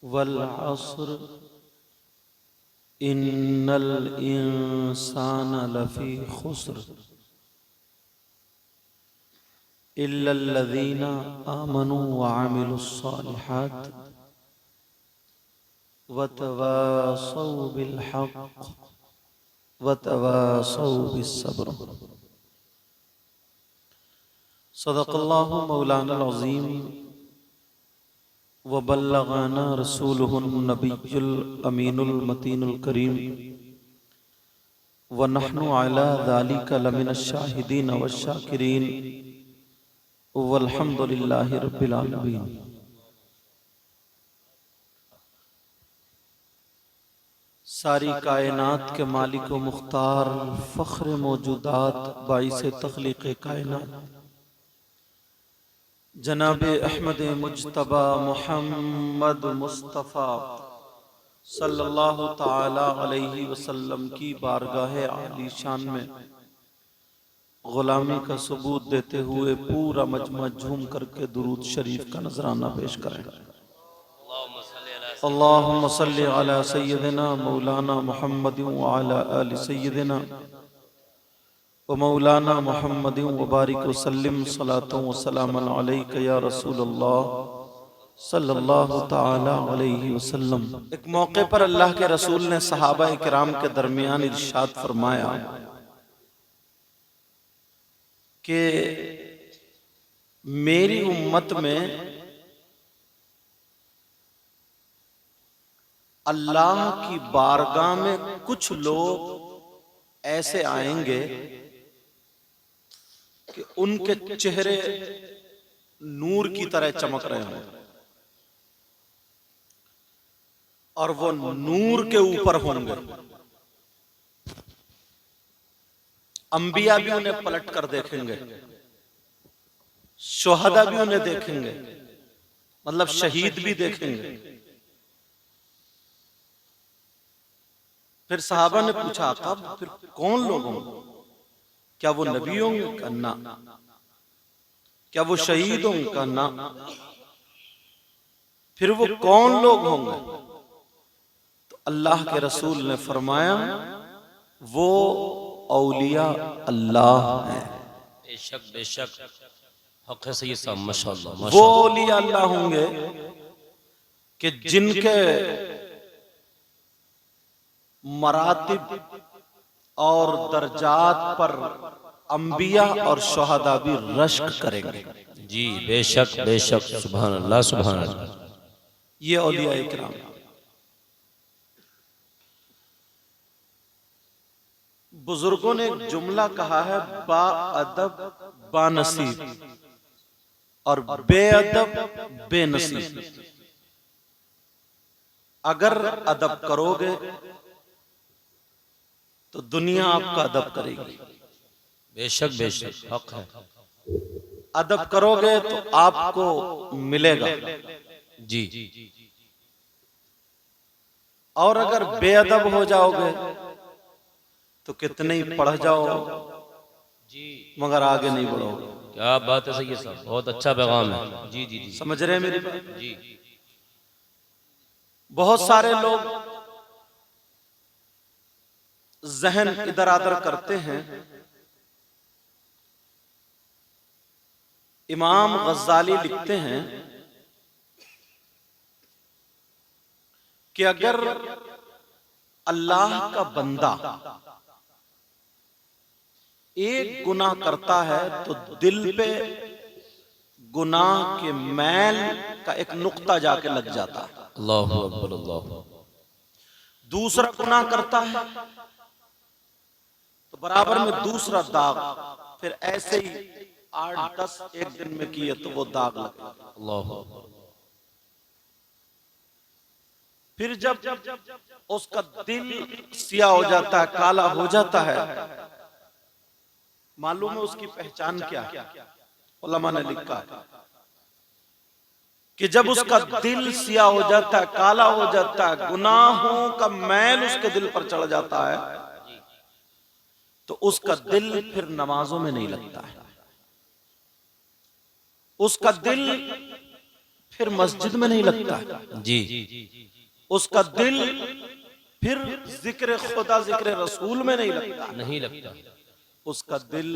वल अस्र इन्नल इंसान लफी खुस्र इल्लल्लज़ीना आमनू व अमिलुस्सालिहात व तवासौ बिल हक़ व तवासौ बिस्सब्र। सदक़ल्लाहु मौलाना अज़ीम व बल्लगाना रसूलुहुन नबियुल अमीनुल मतीनुल करीम व नहनु अला ज़ालिका लमिनश शाहिदीन व शाकिरीन वल्हम्दुलिल्लाहि रब्बिल आलमीन। सारी कायनात के मालिक व मुख्तार फ़ख्र मौजूदात बाइसे तख्लीक़ कायनात जनाब अहमद मुज्तबा मुहम्मद मुस्तफ़ा सल्लल्लाहु ताला अलैहि वसल्लम की बारगाह आली शान में गुलामी का सबूत देते हुए पूरा मजमा झूम करके दुरूद शरीफ का नजराना पेश करें। अल्लाहुम्मा सल्लि अला सय्यदिना मौलाना मुहम्मद व अला आलि सय्यदिना व मौलाना मुहम्मद व बारिक व सल्लिम सलातु व सलामन अलैका या रसूलल्लाह सल्लल्लाहु ताला अलैहि वसल्लम। एक मौके पर अल्लाह के रसूल ने सहाबा इकराम के दरमियान इरशाद फरमाया कि मेरी उम्मत में अल्लाह की बारगाह में कुछ लोग ऐसे आएंगे कि उनके चेहरे नूर की तरह चमक रहे हों और वो नूर के ऊपर होंगे। अंबिया भी उन्हें पलट कर देखेंगे, शुहदा भी उन्हें देखेंगे, मतलब शहीद भी देखेंगे। फिर सहाबा ने पूछा कब, फिर कौन लोग होंगे? क्या वो नबी होंगे? कहना। क्या वो शहीद होंगे? कहना। फिर वो कौन लोग होंगे? तो अल्लाह के रसूल ने फरमाया वो औलिया अल्लाह है। बेशक बेशक हक है सही साहब, माशाअल्लाह। वो औलिया अल्लाह होंगे कि जिनके मरातिब और दर्जात पर अंबिया और शुहदा भी रश्क करेंगे। जी बेशक बेशक, सुभान अल्लाह सुभान अल्लाह। ये औलिया इकराम। बुजुर्गों ने एक जुमला कहा है, बा अदब बानसीब और बेअदब बेनसीब। अगर अदब करोगे तो दुनिया आपका अदब करेगी। बेशक बेशक हक है। अदब करोगे तो आपको मिलेगा। जी और अगर बेअदब हो जाओगे तो कितने ही पढ़ जाओ जी, मगर आगे नहीं बढ़ोगे। क्या बात है सही साहब, बहुत अच्छा पैगाम है। जी जी जी, समझ रहे हैं मेरी बात? जी बहुत सारे लोग जहन इधर आधर करते हैं। इमाम गज्जाली लिखते हैं कि अगर अल्लाह का बंदा एक गुनाह करता है तो दिल पे गुनाह के मैल का एक नुक्ता जाके लग जाता है। अल्लाह अकबर अल्लाह। दूसरा गुनाह करता है तो बराबर में दूसरा दाग, फिर ऐसे ही 8-10 एक दिन में किए तो वो दाग लगे। अल्लाह अकबर। फिर जब उसका दिल सियाह हो जाता है, काला हो जाता है, मालूम है उसकी पहचान क्या है? उलमा ने लिखा है कि जब उसका दिल सियाह हो जाता है, काला हो जाता है, गुनाहों का मैल उसके दिल पर चढ़ जाता है, तो उसका दिल फिर नमाजों में नहीं लगता है। उसका दिल फिर मस्जिद में नहीं लगता। जी उसका दिल फिर जिक्र खुदा जिक्र रसूल में नहीं लगता। नहीं लगता। उसका दिल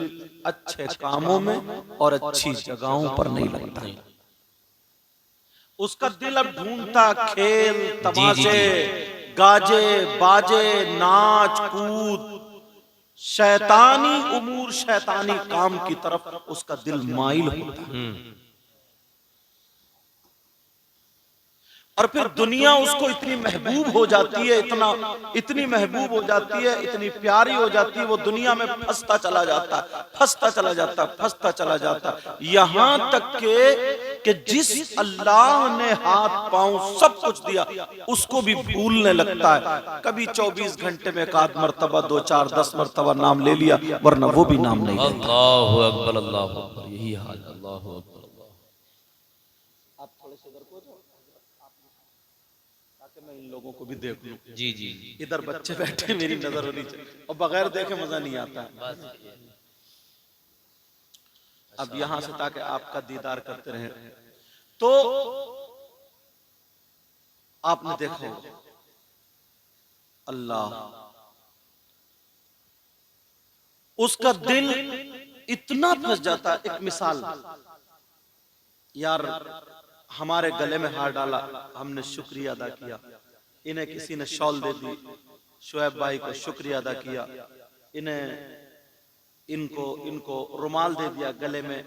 अच्छे कामों में और अच्छी जगहों पर नहीं लगता। उसका दिल अब ढूंढता खेल तमाशे, गाजे बाजे, नाच कूद, शैतानी उमूर, शैतानी काम की तरफ उसका दिल माइल होता है। और फिर दुनिया उसको इतनी महबूब हो जाती है, इतनी महबूब हो जाती है, इतनी प्यारी हो जाती है, वो दुनिया में फंसता चला जाता है, फंसता चला जाता, फंसता चला जाता, यहां तक कि जिस अल्लाह ने हाथ पांव सब कुछ दिया उसको भी भूलने लगता है। कभी 24 घंटे में एक आध मरतबा, 2 4 10 मरतबा नाम ले लिया, वरना वो भी नाम नहीं लेता। अल्लाहु अकबर, अल्लाहु अकबर, यही हाल है। अल्लाहु अकबर। आप थोड़े से इधर को जाओ ताकि मैं इन लोगों को भी देख लूं। जी जी, इधर बच्चे बैठे, मेरी नजर होनी चाहिए, और बगैर देखे मजा नहीं आता। अब यहां से ताकि आपका दीदार करते रहे, तो आपने देखो अल्लाह, उसका दिल इतना फंस जाता। एक मिसाल, यार हमारे गले में हार डाला, हमने शुक्रिया अदा किया, इन्हें किसी ने शॉल दे दी, शुएब भाई को शुक्रिया अदा किया, इनको रुमाल दे दिया, गले में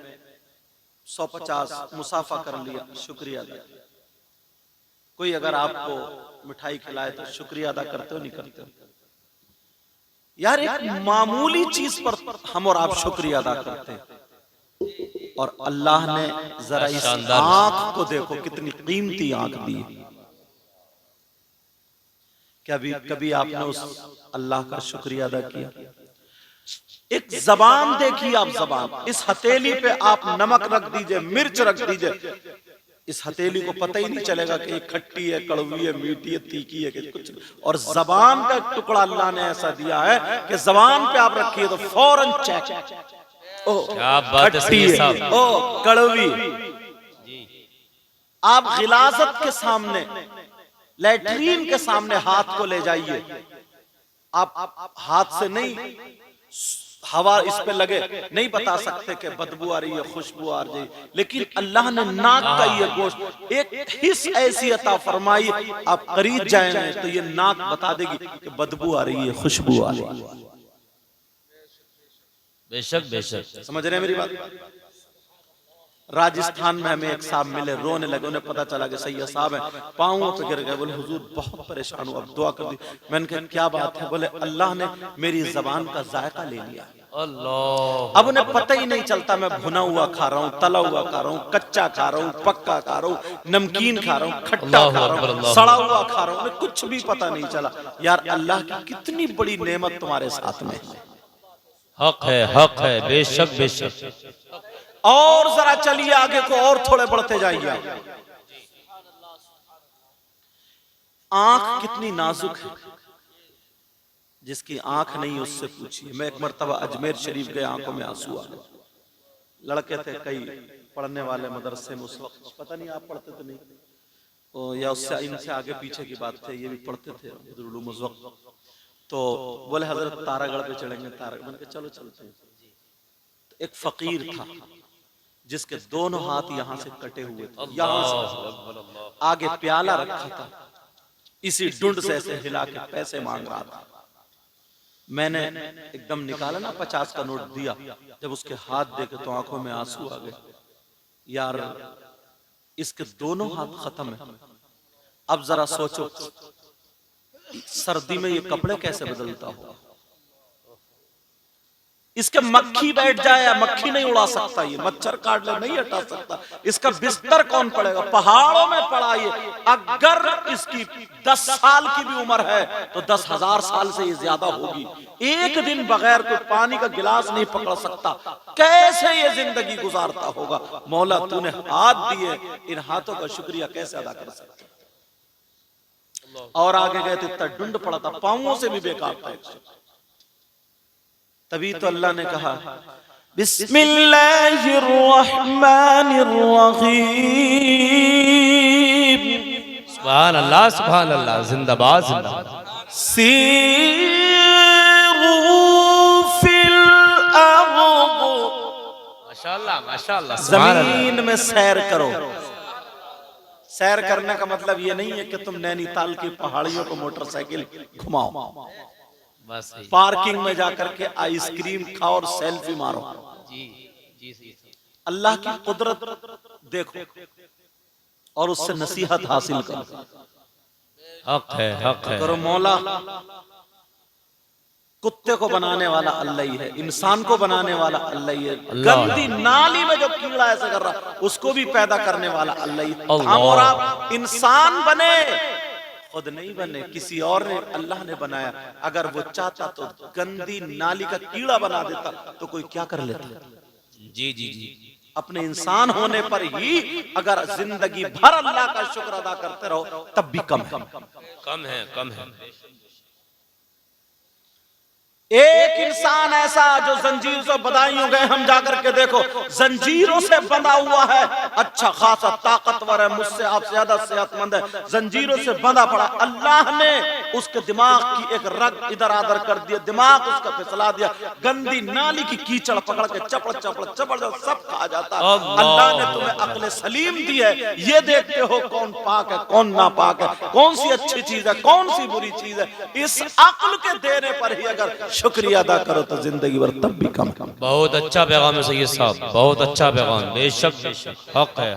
150 मुसाफा कर लिया, शुक्रिया अदा किया। कोई अगर आपको मिठाई खिलाए तो शुक्रिया अदा करते हो नहीं करते हो? यार एक मामूली चीज पर हम और आप शुक्रिया अदा करते हैं, और अल्लाह ने जरा इस आंख को देखो, कितनी कीमती आंख दी है। क्या कभी आपने उस अल्लाह का शुक्रिया अदा किया? एक जबान देखिए आप, जबान, इस हथेली पे आप नमक रख दीजिए, मिर्च रख दीजिए, इस हथेली को पता ही नहीं चलेगा कि ये खट्टी है, कड़वी है, मीठी है, तीखी है, कि कुछ। और जबान का एक टुकड़ा अल्लाह ने ऐसा दिया है कि जबान पे आप रखिए तो फौरन चेक, ओ क्या बात है सैयद साहब, ओ कड़वी। आप गिलाजत के सामने, लैट्रीन के सामने हाथ को ले जाइए, आप हाथ से नहीं, हवा इस पे लगे, नहीं बता सकते कि बदबू आ रही है, खुशबू आ रही है, लेकिन अल्लाह ने नाक का ये गोश्त एक हिस्स ऐसी अता फरमाई, आप करीब जाएंगे तो ये नाक बता देगी कि बदबू आ रही है, खुशबू आ रही है। बेशक बेशक, समझ रहे हैं मेरी बात? राजस्थान में हमें एक साहब मिले, रोने लगे, उन्हें पता चला कि सैयद साहब हैं, पांवों पे गिर गए, बोले हुजूर बहुत परेशान हूं, अब दुआ कर दी। मैंने कहा क्या बात है? बोले अल्लाह ने मेरी जबान का जायका ले लिया। अल्लाह, अब उन्हें पता ही नहीं चलता मैं भुना हुआ खा रहा हूँ, तला हुआ खा रहा हूँ, कच्चा खा रहा हूँ, पक्का खा रहा हूँ, नमकीन खा रहा हूँ, खट्टा खा रहा हूँ, सड़ा हुआ खा रहा हूँ, उन्हें कुछ भी पता नहीं चला। यार अल्लाह की कितनी बड़ी नेमत तुम्हारे साथ में है। हक है, हक है, बेशक बेशक। और जरा चलिए आगे को, और थोड़े बढ़ते जाइए। आंख कितनी नाजुक है, जिसकी आंख नहीं उससे पूछिए। मैं एक मर्तबा अजमेर शरीफ गए, आंखों में आंसू आ गए। लड़के थे कई पढ़ने वाले मदरसे में उस वक्त, पता नहीं आप पढ़ते थे नहीं, या उससे इनसे आगे पीछे की बात थे, ये भी पढ़ते थे उस वक्त। तो बोले हजरत तारागढ़ पे चढ़ेंगे, तारागढ़। मैंने कहा चलो चलते हैं। तो एक फकीर था जिसके दोनों हाथ यहाँ से कटे हुए थे, यहाँ से आगे प्याला रखा था, इसी डुंड से ऐसे हिला के पैसे मांग रहा था। मैंने एकदम निकाला ना 50 का नोट दिया, जब उसके हाथ देखे तो आंखों में आंसू आ गए। यार इसके दोनों हाथ खत्म है। अब जरा सोचो सर्दी में ये कपड़े कैसे बदलता होगा। इसके मक्खी बैठ जाए या मक्खी नहीं उड़ा सकता, ये मच्छर काट ले नहीं हटा सकता, इसका बिस्तर कौन पड़ेगा? पहाड़ों में पड़ा ये। अगर इसकी 10 साल की भी उम्र है तो 10,000 साल से ये ज्यादा होगी। एक दिन बगैर कोई पानी का गिलास नहीं पकड़ सकता, कैसे ये जिंदगी गुजारता होगा? मौला तूने हाथ दिए, इन हाथों का शुक्रिया कैसे अदा कर सकते? और आगे गए तो इतना डुंड पड़ा था, पांवों से भी बेकार था। तभी तो अल्लाह ने कहा बिस्मिल्लाहिर्रहमानिर्रहीम। सुभान अल्लाह, सुभान अल्लाह, जिंदाबाद जिंदाबाद। सीरू फिल अर्द, माशाअल्लाह माशाअल्लाह, सुभान अल्लाह। जमीन में सैर करो। सैर करने का मतलब ये नहीं है कि तुम नैनीताल की पहाड़ियों को मोटरसाइकिल घुमाओ, बस सही। पार्किंग में जाकर के आइसक्रीम खाओ और सेल्फी मारो। जी जी जी। अल्लाह की कुदरत देखो और उससे नसीहत हासिल करो। हक है, हक है। करो मौला, कुत्ते को बनाने वाला अल्लाह ही है, इंसान को बनाने वाला अल्लाह ही है, गंदी नाली में जो कीड़ा ऐसा कर रहा उसको भी पैदा करने वाला अल्लाह ही है। हम और आप इंसान बने, खुद नहीं बने, किसी और ने, अल्लाह ने बनाया। अगर वो चाहता तो गंदी नाली का कीड़ा बना देता तो कोई क्या कर लेता। जी जी जी। अपने इंसान होने पर ही अगर जिंदगी भर अल्लाह का शुक्र अदा करते रहो तब भी कम है, कम है, कम है। एक इंसान ऐसा जो जंजीर से बंधाई हो गए, हम जाकर के देखो जंजीरों से बंधा हुआ है, अच्छा खासा ताकतवर है, मुझसे आप ज्यादा सेहतमंद है, जंजीरों से बंधा पड़ा। अल्लाह ने उसके दिमाग की एक रग इधर आधर कर दिया, दिमाग उसका फिसला दिया, गंदी नाली की कीचड़ पकड़ के चपड़ चपड़ चपड़ सब खा जाता। अल्लाह ने तुम्हें अक्ल सलीम दी है, ये देखते हो कौन पाक है कौन नापाक है, कौन सी अच्छी चीज है कौन सी बुरी चीज है। इस अक्ल के देने पर ही अगर शुक्रिया अदा करो तो जिंदगी भर तब भी कम। बहुत अच्छा पैगाम है सैयद साहब, बहुत अच्छा पैगाम, बेशक बेशक, हक है।